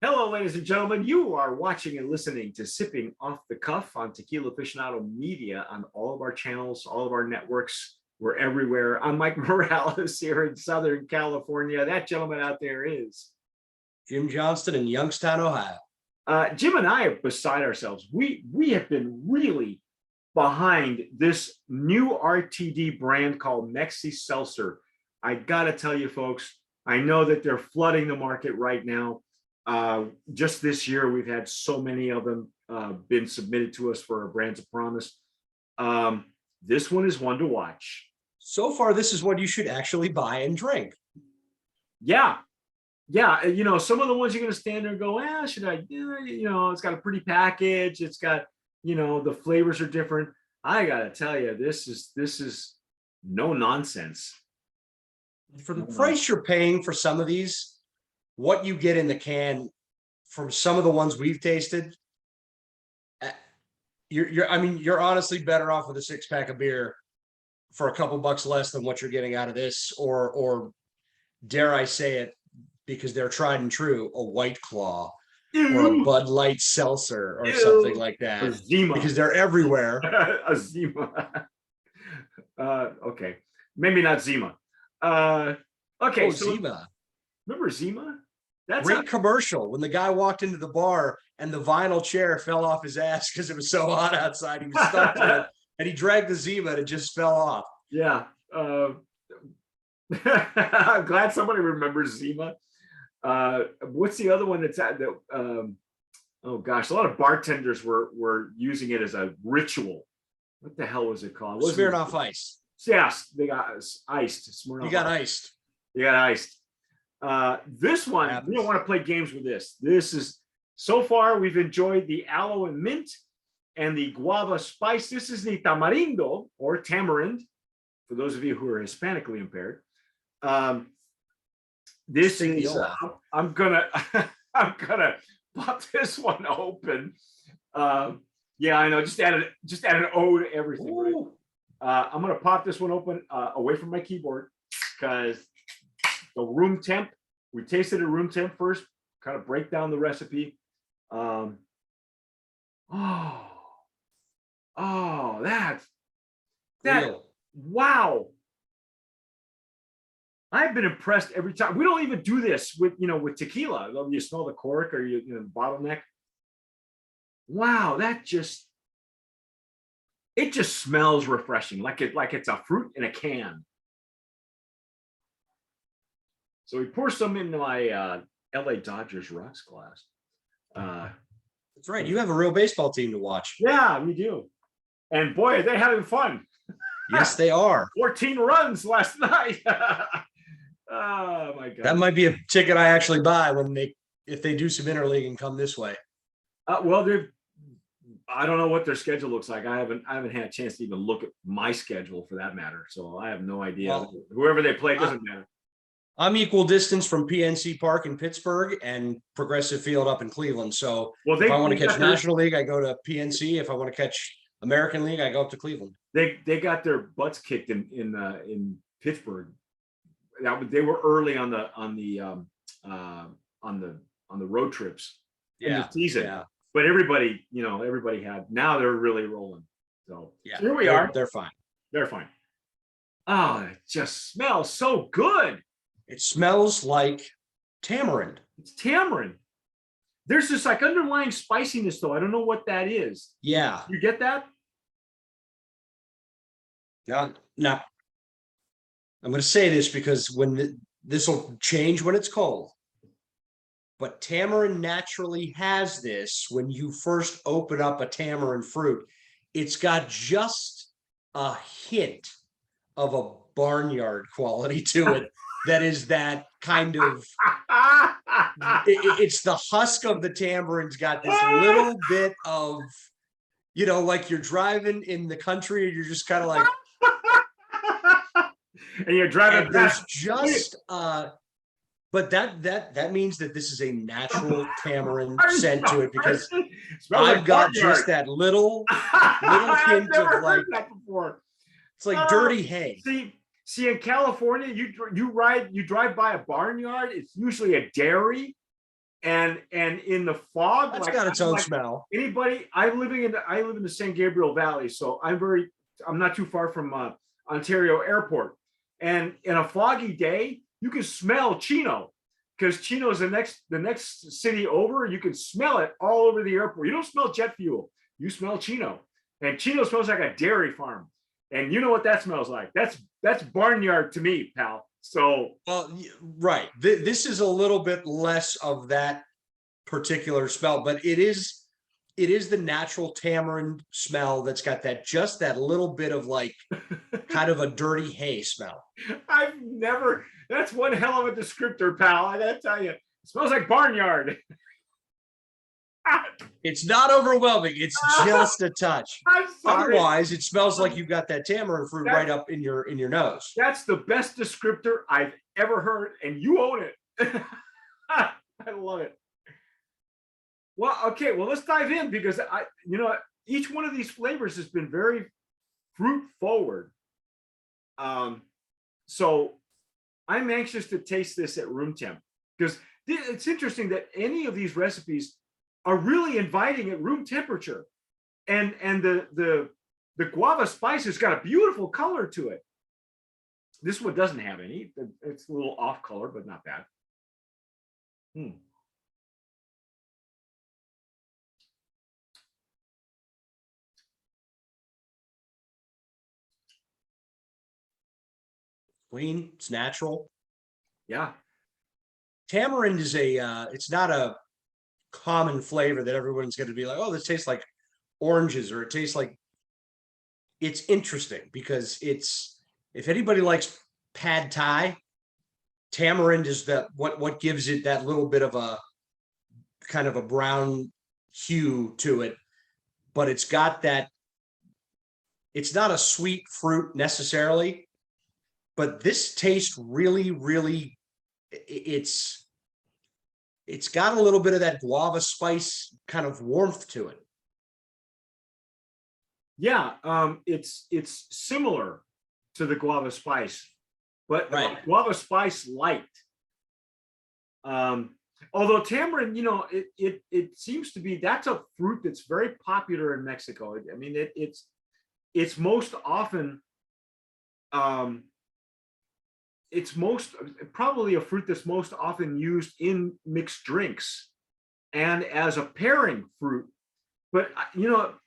Hello, ladies and gentlemen. You are watching and listening to Sipping Off the Cuff on Tequila Aficionado Media on all of our channels, all of our networks. We're everywhere. I'm Mike Morales here in Southern California. That gentleman out there is Jim Johnston in Youngstown, Ohio. Jim and I are beside ourselves. We have been really behind this new RTD brand called MexiSeltzer. I got to tell you, folks, I know that they're flooding the market right now. Just this year, we've had so many of them been submitted to us for our brands of promise. This one is one to watch. So far, this is what you should actually buy and drink. Yeah. You know, some of the ones you're going to stand there and go, should I? You know, it's got a pretty package. It's got, you know, the flavors are different. I got to tell you, this is no nonsense. For the price you're paying for some of these, what you get in the can from some of the ones we've tasted, you're honestly better off with a 6-pack of beer for a couple bucks less than what you're getting out of this, or dare I say it, because they're tried and true, a White Claw or a Bud Light seltzer or something like that, because they're everywhere. A Zima. Okay, maybe not Zima. Okay, so Zima. Remember Zima? That's great commercial when the guy walked into the bar and the vinyl chair fell off his ass because it was so hot outside. He was stuck to it, and he dragged the Zima and it just fell off. Yeah. I'm glad somebody remembers Zima. What's the other one that's at the? Oh gosh, a lot of bartenders were using it as a ritual. What the hell was it called? Smirnoff Ice. Yes, they got iced. You got iced. You got iced. This one, we don't want to play games with this. This is, so far, we've enjoyed the aloe and mint and the guava spice. This is the tamarindo or tamarind, for those of you who are Hispanically impaired. This is, I'm gonna pop this one open. Yeah, I know. Just add an O to everything. Right? I'm gonna pop this one open away from my keyboard because the room temp. We tasted at room temp first. Kind of break down the recipe. That wow. I've been impressed every time. We don't even do this with tequila. You smell the cork or the bottleneck. Wow, it just smells refreshing, like it's a fruit in a can. So we pour some into my LA Dodgers rocks glass. That's right. You have a real baseball team to watch. Yeah, we do. And boy, are they having fun. Yes, they are. 14 runs last night. Oh my God. That might be a ticket I actually buy if they do some interleague and come this way. Well, I don't know what their schedule looks like. I haven't had a chance to even look at my schedule for that matter. So I have no idea. Well, whoever they play doesn't matter. I'm equal distance from PNC Park in Pittsburgh and Progressive Field up in Cleveland. So if I want to catch National League, I go to PNC. If I want to catch American League, I go up to Cleveland. They got their butts kicked in Pittsburgh. They were early on the road trips in the season. Yeah. But everybody had. Now they're really rolling. So here we are. They're fine. They're fine. Oh, it just smells so good. It smells like tamarind. It's tamarind. There's this like underlying spiciness, though. I don't know what that is. Yeah. You get that? No. I'm going to say this because this will change when it's cold. But tamarind naturally has this when you first open up a tamarind fruit. It's got just a hint of a barnyard quality to it. That is that kind of, it's the husk of the tamarind's got this little bit of, like you're driving in the country and you're just kind of like, and you're driving. And there's just, but that means that this is a natural tamarind scent to it, because I've got just that little hint of like, it's like dirty hay. See, in California, you drive by a barnyard. It's usually a dairy, and in the fog, That's like got its I'm own like smell. anybody. I live in the San Gabriel Valley, so I'm not too far from Ontario Airport, and in a foggy day, you can smell Chino because Chino is the next city over. You can smell it all over the airport. You don't smell jet fuel, you smell Chino, and Chino smells like a dairy farm, and you know what that smells like. That's barnyard to me, pal. So Well, right. This is a little bit less of that particular smell, but it is the natural tamarind smell that's got that just that little bit of like kind of a dirty hay smell. I've never. That's one hell of a descriptor, pal. I gotta tell you, it smells like barnyard. It's not overwhelming. It's just a touch. I'm sorry. Otherwise, it smells like you've got that tamarind fruit right up in your nose. That's the best descriptor I've ever heard, and you own it. I love it. Well, okay. Well, let's dive in because each one of these flavors has been very fruit forward. So I'm anxious to taste this at room temp because it's interesting that any of these recipes are really inviting at room temperature, and the guava spice has got a beautiful color to it. This one doesn't have any. It's a little off color, but not bad. Clean, it's natural. Yeah. Tamarind is it's not a common flavor that everyone's going to be like, oh, this tastes like oranges, or it tastes like. It's interesting because if anybody likes pad thai, tamarind is what gives it that little bit of a kind of a brown hue to it, but it's got that. It's not a sweet fruit necessarily, but this tastes really, really. It's got a little bit of that guava spice kind of warmth to it. Yeah, it's similar to the guava spice, but Right. guava spice light. Although tamarind, it seems to be that's a fruit that's very popular in Mexico. I mean, it's most often it's most probably a fruit that's most often used in mixed drinks and as a pairing fruit. But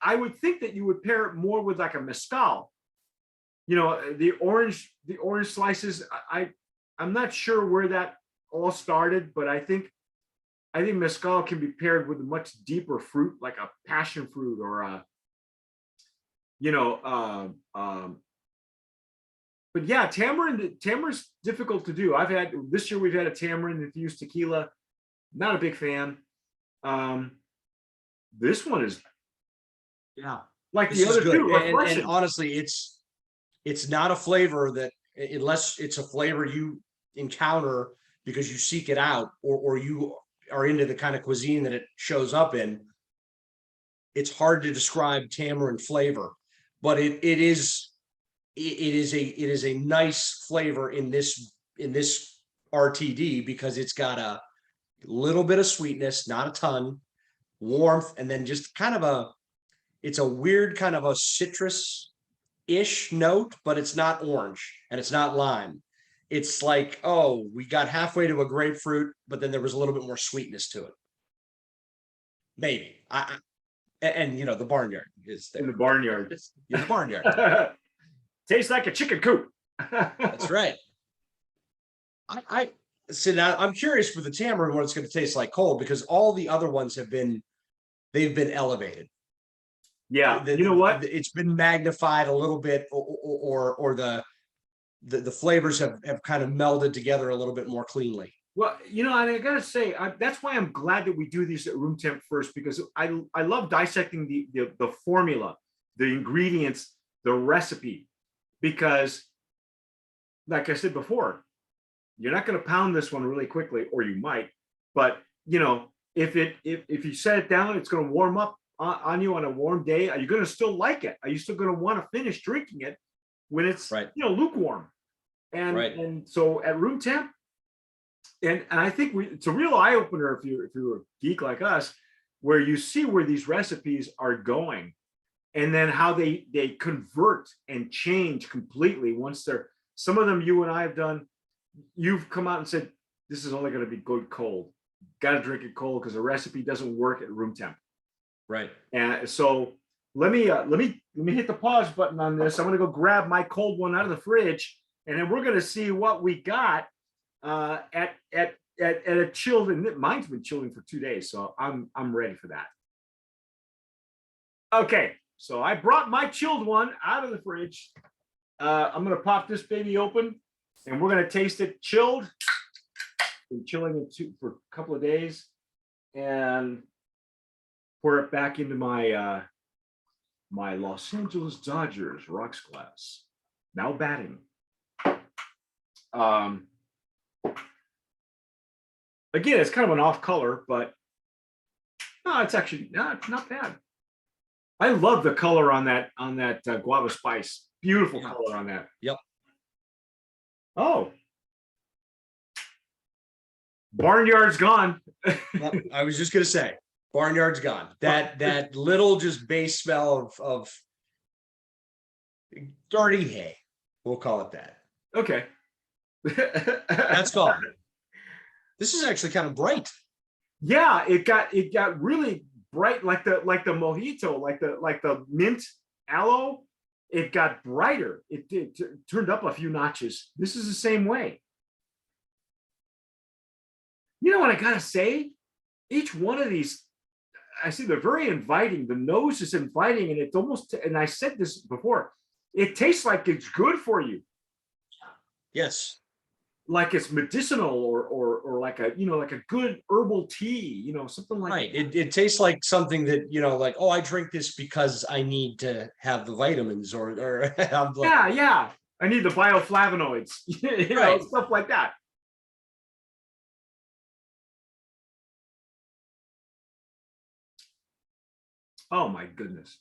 I would think that you would pair it more with like a mezcal. The orange slices. I'm not sure where that all started, but I think mezcal can be paired with a much deeper fruit, like a passion fruit or but yeah, tamarind's difficult to do. This year we've had a tamarind infused tequila. Not a big fan. This one is like the other two, and honestly, it's not a flavor that, unless it's a flavor you encounter because you seek it out, or you are into the kind of cuisine that it shows up in, it's hard to describe tamarind flavor, but it is a nice flavor in this RTD because it's got a little bit of sweetness, not a ton, warmth, and then just kind of it's a weird kind of a citrus-ish note, but it's not orange and it's not lime. It's like, oh, we got halfway to a grapefruit, but then there was a little bit more sweetness to it. Maybe. And the barnyard is there. In the barnyard. In the barnyard. Tastes like a chicken coop. That's right. I so now I'm curious with the tamarind what it's going to taste like cold, because all the other ones they've been elevated. Yeah, you know what? It's been magnified a little bit, or the flavors have kind of melded together a little bit more cleanly. Well, and I gotta say, that's why I'm glad that we do these at room temp first, because I love dissecting the formula, the ingredients, the recipe, because, like I said before, you're not going to pound this one really quickly, or you might, but if you set it down, it's going to warm up on you on a warm day. Are you going to still like it? Are you still going to want to finish drinking it when it's lukewarm? And so at room temp, and I think it's a real eye opener if you're a geek like us, where you see where these recipes are going, and then how they convert and change completely once they're, some of them you and I have done. You've come out and said this is only going to be good cold. Got to drink it cold because the recipe doesn't work at room temp. Right. And so let me hit the pause button on this. I'm going to go grab my cold one out of the fridge, and then we're going to see what we got at a chilled. And mine's been chilling for 2 days, so I'm ready for that. Okay, so I brought my chilled one out of the fridge. I'm going to pop this baby open, and we're going to taste it chilled. Been chilling it for a couple of days, and pour it back into my my Los Angeles Dodgers rocks glass. Now batting. Again, it's kind of an off color, but no, it's actually it's not bad. I love the color on that guava spice. Beautiful color on that. Yep. Oh. Barnyard's gone. I was just gonna say, barnyard's gone. That little just base smell of dirty hay. We'll call it that. Okay. That's gone. This is actually kind of bright. Yeah, it got really bright, like the mojito, like the mint aloe. It got brighter. It turned up a few notches. This is the same way. You know what I gotta say? Each one of these, I see they're very inviting. The nose is inviting, and it almost, and I said this before, it tastes like it's good for you. Yes. Like it's medicinal or like a, like a good herbal tea, something like Right. that. It tastes like something that, like, oh, I drink this because I need to have the vitamins or I'm like, yeah. I need the bioflavonoids, Right. Stuff like that. Oh my goodness.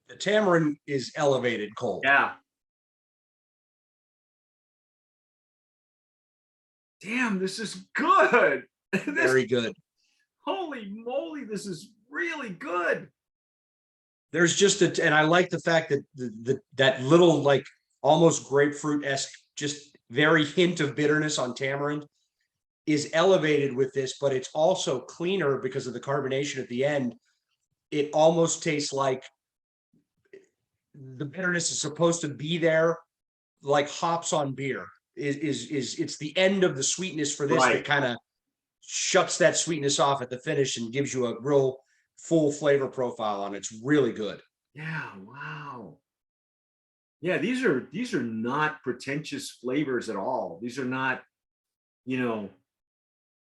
The tamarind is elevated cold. Yeah. Damn, this is good. Very good. Holy moly, this is really good. There's just and I like the fact that that little, like, almost grapefruit-esque, just very hint of bitterness on tamarind is elevated with this, but it's also cleaner because of the carbonation at the end. It almost tastes like the bitterness is supposed to be there, like hops on beer. It's the end of the sweetness for this that kind of shuts that sweetness off at the finish and gives you a real full flavor profile on it. It's really good. Yeah, wow. Yeah, these are not pretentious flavors at all. These are not,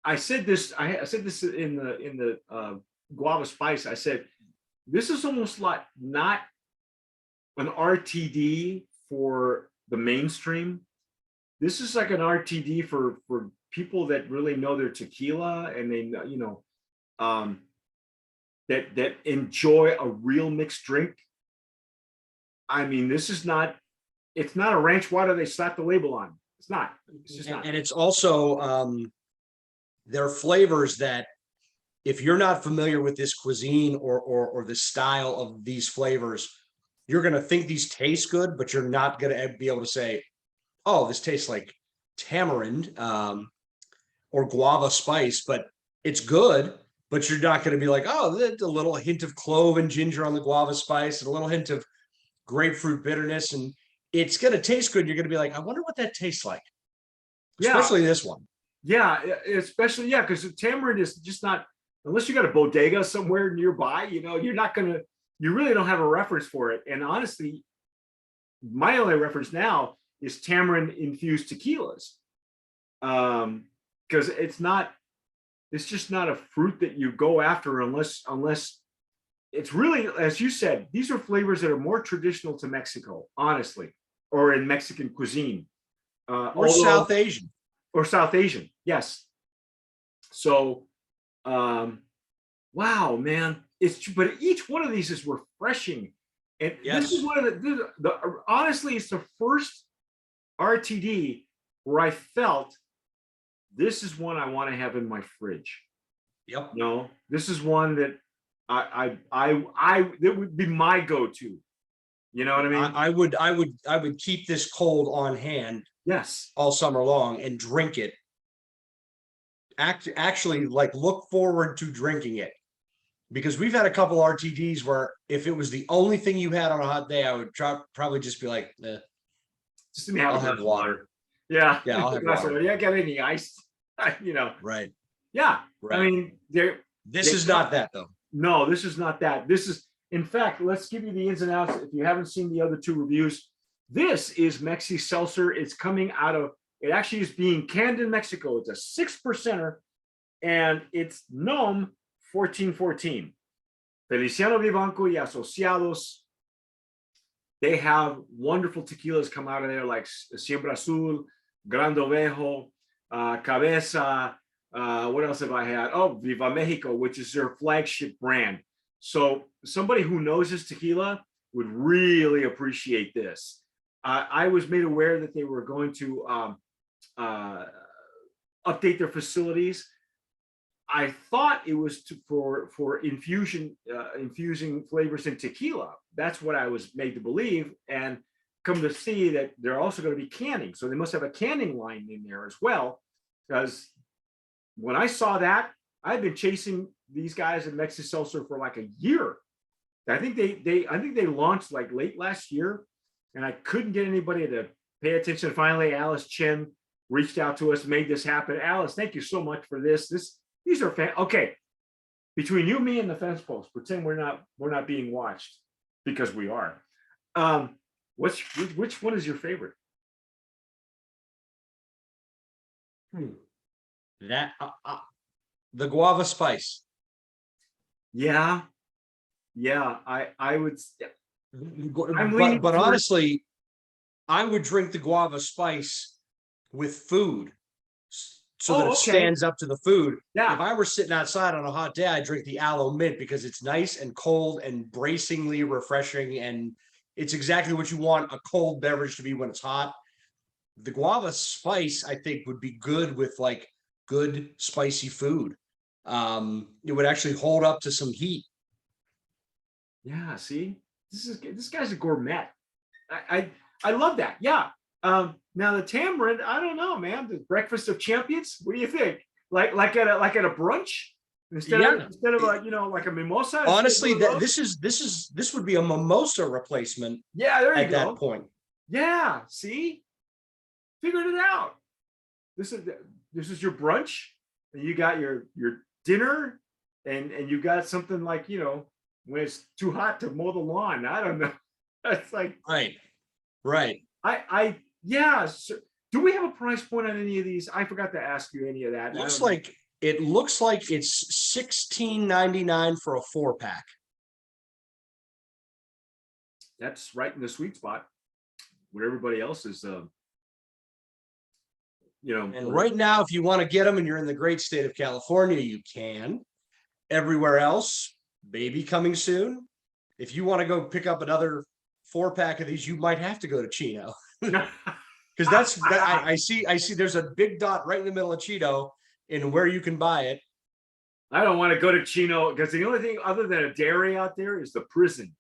I said this in the guava spice. I said this is almost like not an RTD for the mainstream. This is like an RTD for people that really know their tequila, and they that enjoy a real mixed drink. I mean, this is not, it's not a ranch water they slap the label on. It's not. It's just not. And it's also there are flavors that, if you're not familiar with this cuisine or the style of these flavors, you're going to think these taste good, but you're not going to be able to say, oh, this tastes like tamarind or guava spice, but it's good. But you're not going to be like, oh, a little hint of clove and ginger on the guava spice and a little hint of grapefruit bitterness. And it's going to taste good. You're going to be like, I wonder what that tastes like. Especially this one. Yeah, especially, because tamarind is just not, unless you got a bodega somewhere nearby, you're not going to, you really don't have a reference for it. And honestly, my only reference now is tamarind infused tequilas. Because it's just not a fruit that you go after unless it's really, as you said, these are flavors that are more traditional to Mexico, honestly, or in Mexican cuisine. Or South Asian. Or South Asian, yes. So, wow, man. But each one of these is refreshing. And this is one of the honestly, it's the first RTD where I felt this is one I want to have in my fridge. Yep. No, this is one that that would be my go-to. You know what I mean? I would keep this cold on hand Yes. all summer long and drink it. Actually, like, look forward to drinking it, because we've had a couple RTDs where if it was the only thing you had on a hot day, I would probably just be like, Just let me have I'll a have glass of water. Yeah. Yeah, I'll have water. Yeah, got any ice? Right. Yeah. Right. I mean, This is not that though. No, this is not that. This is, in fact, let's give you the ins and outs. If you haven't seen the other two reviews, this is MexiSeltzer. It's coming out of, it actually is being canned in Mexico. It's a 6%er, and it's NOM 1414. Feliciano Vivanco y Asociados. They have wonderful tequilas come out of there, like Siembra Azul, Gran Ovejo, Cabeza. What else have I had? Oh, Viva Mexico, which is their flagship brand. So somebody who knows this tequila would really appreciate this. I was made aware that they were going to update their facilities. I thought it was for infusing flavors in tequila. That's what I was made to believe, and come to see that they're also going to be canning. So they must have a canning line in there as well, because when I saw that, I've been chasing these guys at MexiSeltzer for like a year. I think they launched like late last year, and I couldn't get anybody to pay attention. Finally, Alice Chen reached out to us, made this happen. Alice, thank you so much for this. These are okay. Between you, me, and the fence post, pretend we're not being watched, because we are. Which one is your favorite? That the guava spice. Yeah, I would. But honestly, I would drink the guava spice with food, so that it stands up to the food. Yeah. If I were sitting outside on a hot day, I'd drink the aloe mint, because it's nice and cold and bracingly refreshing, and it's exactly what you want a cold beverage to be when it's hot. The guava spice, I think, would be good with like good spicy food. It would actually hold up to some heat. Yeah, see, this guy's a gourmet. I love that. Yeah. Now the tamarind, I don't know, man. The breakfast of champions. What do you think? Like at a brunch instead of a like a mimosa. Honestly, this would be a mimosa replacement. Yeah, there you go. At that point. Yeah. See, figured it out. This is your brunch, and you got your dinner, and you got something like, when it's too hot to mow the lawn. I don't know. It's like right. Yeah. So, do we have a price point on any of these? I forgot to ask you any of that. It looks like it's $16.99 for a 4-pack. That's right in the sweet spot where everybody else is. And right now, if you want to get them and you're in the great state of California, you can. Everywhere else, baby coming soon. If you want to go pick up another 4-pack of these, you might have to go to Chino. Because I see there's a big dot right in the middle of Chino in where you can buy it. I don't want to go to Chino, because the only thing other than a dairy out there is the prison.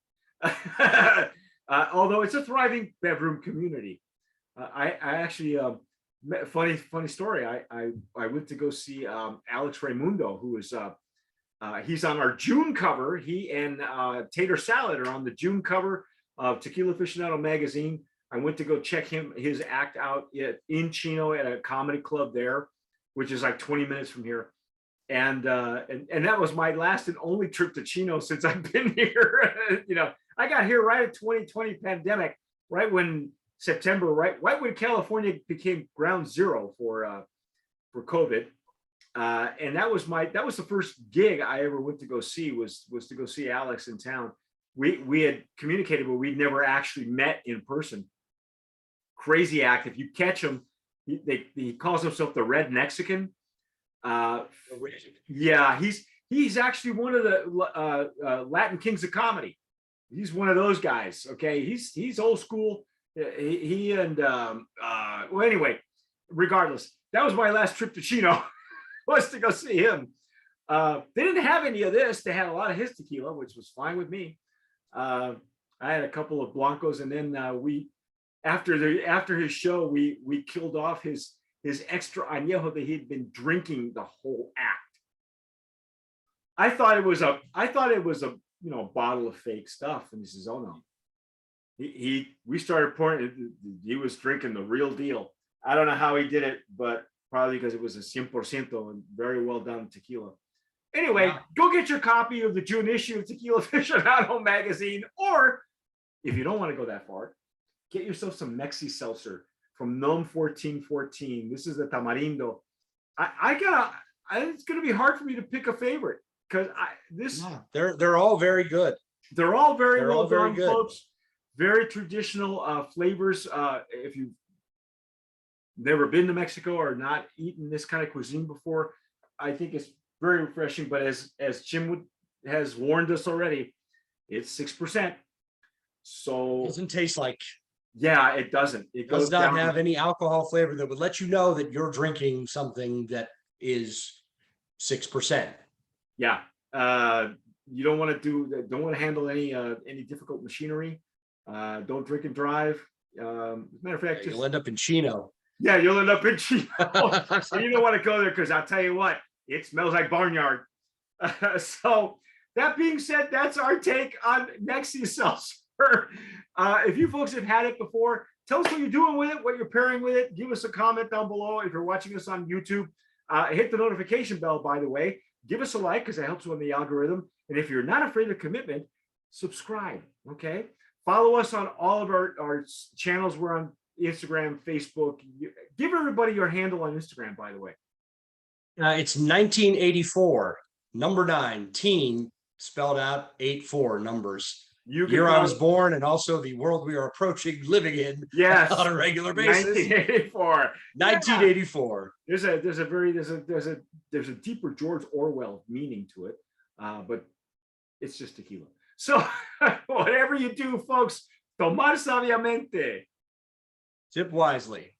Although it's a thriving bedroom community. I actually, funny story. I went to go see Alex Raimundo, who is he's on our June cover. He and Tater Salad are on the June cover of Tequila Aficionado magazine. I went to go check his act out in Chino at a comedy club there, which is like 20 minutes from here. And that was my last and only trip to Chino since I've been here. I got here right at 2020 pandemic, right when September, right when California became ground zero for COVID. And that was the first gig I ever went to go see, was to go see Alex in town. We had communicated, but we'd never actually met in person. Crazy act. If you catch him, he calls himself the Red Mexican. Yeah, he's actually one of the Latin kings of comedy. He's one of those guys. Okay, he's old school. Well, anyway, regardless, that was my last trip to Chino, was to go see him. They didn't have any of this. They had a lot of his tequila, which was fine with me. I had a couple of blancos, and then after his show, we killed off his extra añejo that he'd been drinking the whole act. I thought it was a bottle of fake stuff, and he says, "Oh no." We started pouring. He was drinking the real deal. I don't know how he did it, but probably because it was a 100% and very well done tequila. Anyway, Yeah. go get your copy of the June issue of Tequila Aficionado magazine, or if you don't want to go that far, get yourself some MexiSeltzer from Gnome 1414. This is the Tamarindo. It's gonna be hard for me to pick a favorite because they're all very good. They're all very They're well all very done, good. folks. Very traditional flavors. If you've never been to Mexico or not eaten this kind of cuisine before, I think it's very refreshing. But as Jim has warned us already, it's 6%. So It doesn't taste like. Yeah, it doesn't. It Does goes not down. have any alcohol flavor that would let you know that you're drinking something that is 6%. Yeah. You don't want to handle any difficult machinery. Don't drink and drive. As a matter of fact, You'll end up in Chino. Yeah, you'll end up in Chino. And you don't want to go there because I'll tell you what, it smells like barnyard. So that being said, that's our take on MexiSeltzer. If you folks have had it before, tell us what you're doing with it, what you're pairing with it. Give us a comment down below. If you're watching us on YouTube, hit the notification bell, by the way. Give us a like because it helps on the algorithm. And if you're not afraid of commitment, subscribe, okay? Follow us on all of our channels. We're on Instagram, Facebook. Give everybody your handle on Instagram, by the way. It's 1984, number 9, teen, spelled out 84 numbers. Year I was born, and also the world we are approaching living in, yes, on a regular basis. 1984. 1984. Yeah. There's a deeper George Orwell meaning to it, but it's just tequila. So whatever you do, folks, tomar sabiamente. Sip wisely.